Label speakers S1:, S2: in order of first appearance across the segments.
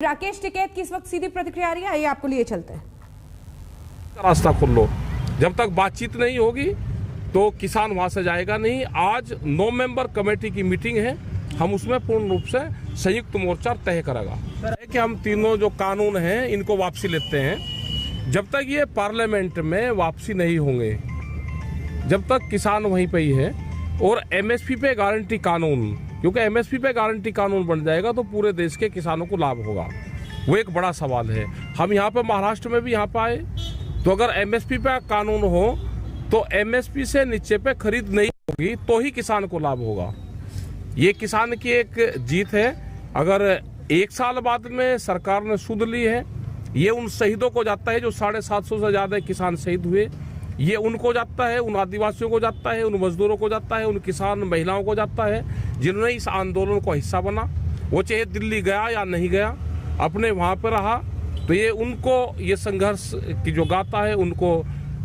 S1: राकेश टिकैत की इस वक्त सीधी प्रतिक्रिया आ रही है, आइए आपको लिए चलते हैं।
S2: रास्ता खोल लो, जब तक बातचीत नहीं होगी तो किसान वहां से जाएगा नहीं। आज 9 मेंबर कमेटी की मीटिंग है, हम उसमें पूर्ण रूप से संयुक्त मोर्चा तय करेगा कि हम तीनों जो कानून हैं इनको वापसी लेते हैं। जब तक ये पार्लियामेंट में वापसी नहीं होंगे, जब तक किसान वहीं पे ही है। और एमएसपी पे गारंटी कानून, क्योंकि एमएसपी पे गारंटी कानून बन जाएगा तो पूरे देश के किसानों को लाभ होगा, वो एक बड़ा सवाल है। हम यहाँ पे महाराष्ट्र में भी यहाँ पे आए तो अगर एमएसपी पे कानून हो तो एमएसपी से नीचे पे खरीद नहीं होगी तो ही किसान को लाभ होगा। ये किसान की एक जीत है। अगर 1 साल बाद में सरकार ने सुध ली है, ये उन शहीदों को जाता है जो 750 से ज्यादा किसान शहीद हुए, ये उनको जाता है, उन आदिवासियों को जाता है, उन मजदूरों को जाता है, उन किसान महिलाओं को जाता है जिन्होंने इस आंदोलन को हिस्सा बना। वो चाहे दिल्ली गया या नहीं गया, अपने वहां पर रहा, तो ये उनको ये संघर्ष की जो गाथा है उनको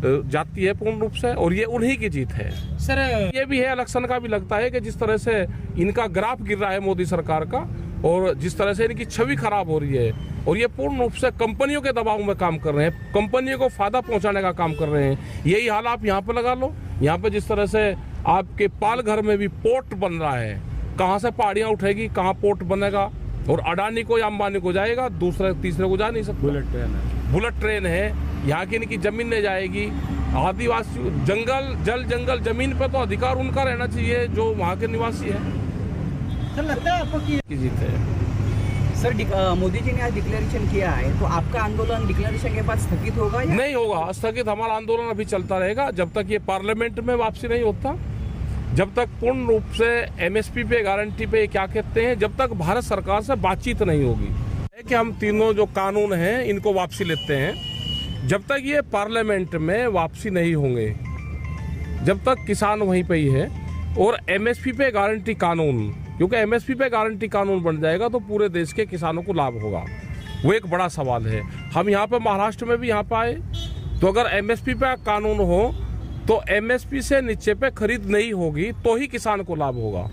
S2: जाती है पूर्ण रूप से, और ये उन्हीं की जीत है।
S3: सर
S2: ये भी है, इलेक्शन का भी लगता है कि जिस तरह से इनका ग्राफ गिर रहा है मोदी सरकार का, और जिस तरह से इनकी छवि खराब हो रही है, और ये पूर्ण रूप से कंपनियों के दबाव में काम कर रहे हैं, कंपनियों को फायदा पहुंचाने का काम कर रहे हैं। यही हाल आप यहाँ पे लगा लो। यहाँ पे जिस तरह से आपके पालघर में भी पोर्ट बन रहा है, कहाँ से पहाड़ियाँ उठेगी, कहाँ पोर्ट बनेगा, और अडानी को या अंबानी को जाएगा, दूसरे तीसरे को जा नहीं सकता। बुलेट ट्रेन है, यहाँ की इनकी जमीन नहीं जाएगी। आदिवासी जंगल, जंगल जमीन पे तो अधिकार उनका रहना चाहिए जो वहाँ के निवासी है।
S3: सर लगता है आपको कि
S2: जीत है।
S3: सर मोदी जी ने आज डिक्लेरेशन किया है, तो आपका आंदोलन डिक्लेरेशन के बाद स्थगित होगा या
S2: नहीं होगा? स्थगित हमारा आंदोलन अभी चलता रहेगा जब तक ये पार्लियामेंट में वापसी नहीं होता, जब तक पूर्ण रूप से एमएसपी पे गारंटी पे क्या कहते हैं, जब तक भारत सरकार से बातचीत नहीं होगी कि हम तीनों जो कानून हैं इनको वापसी लेते हैं। जब तक ये पार्लियामेंट में वापसी नहीं होंगे, जब तक किसान वहीं पे ही है। और एमएसपी पे गारंटी कानून, क्योंकि एमएसपी पे गारंटी कानून बन जाएगा तो पूरे देश के किसानों को लाभ होगा, वो एक बड़ा सवाल है। हम यहाँ पे महाराष्ट्र में भी यहाँ पे आए तो अगर एमएसपी पे कानून हो तो एमएसपी से नीचे पे खरीद नहीं होगी तो ही किसान को लाभ होगा।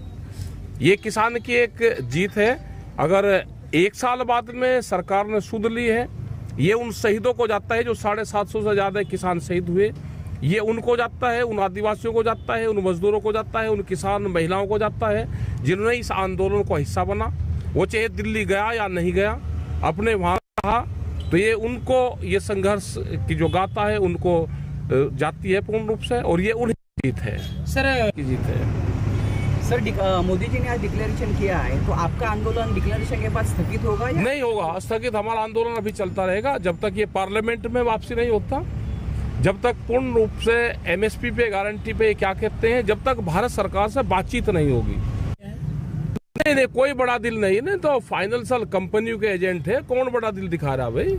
S2: ये किसान की एक जीत है। अगर 1 साल बाद में सरकार ने सुध ली है, ये उन शहीदों को जाता है जो 750 से ज्यादा किसान शहीद हुए, ये उनको जाता है, उन आदिवासियों को जाता है, उन मजदूरों को जाता है, उन किसान महिलाओं को जाता है जिन्होंने इस आंदोलन को हिस्सा बना। वो चाहे दिल्ली गया या नहीं गया, अपने वहां रहा, तो ये उनको ये संघर्ष की जो गाथा है उनको जाती है पूर्ण रूप से, और ये उन्हीं की जीत है।
S3: सर
S2: की जीत है।
S3: सर मोदी जी ने आज डिक्लेरेशन किया है, तो आपका आंदोलन डिक्लेरेशन के बाद स्थगित होगा या
S2: नहीं होगा? स्थगित हमारा आंदोलन अभी चलता रहेगा जब तक ये पार्लियामेंट में वापसी नहीं होता, जब तक पूर्ण रूप से एमएसपी पे गारंटी पे क्या कहते हैं, जब तक भारत सरकार से बातचीत नहीं होगी। नहीं, कोई बड़ा दिल नहीं, तो फाइनेंशियल कंपनियों के एजेंट है, कौन बड़ा दिल दिखा रहा है भाई?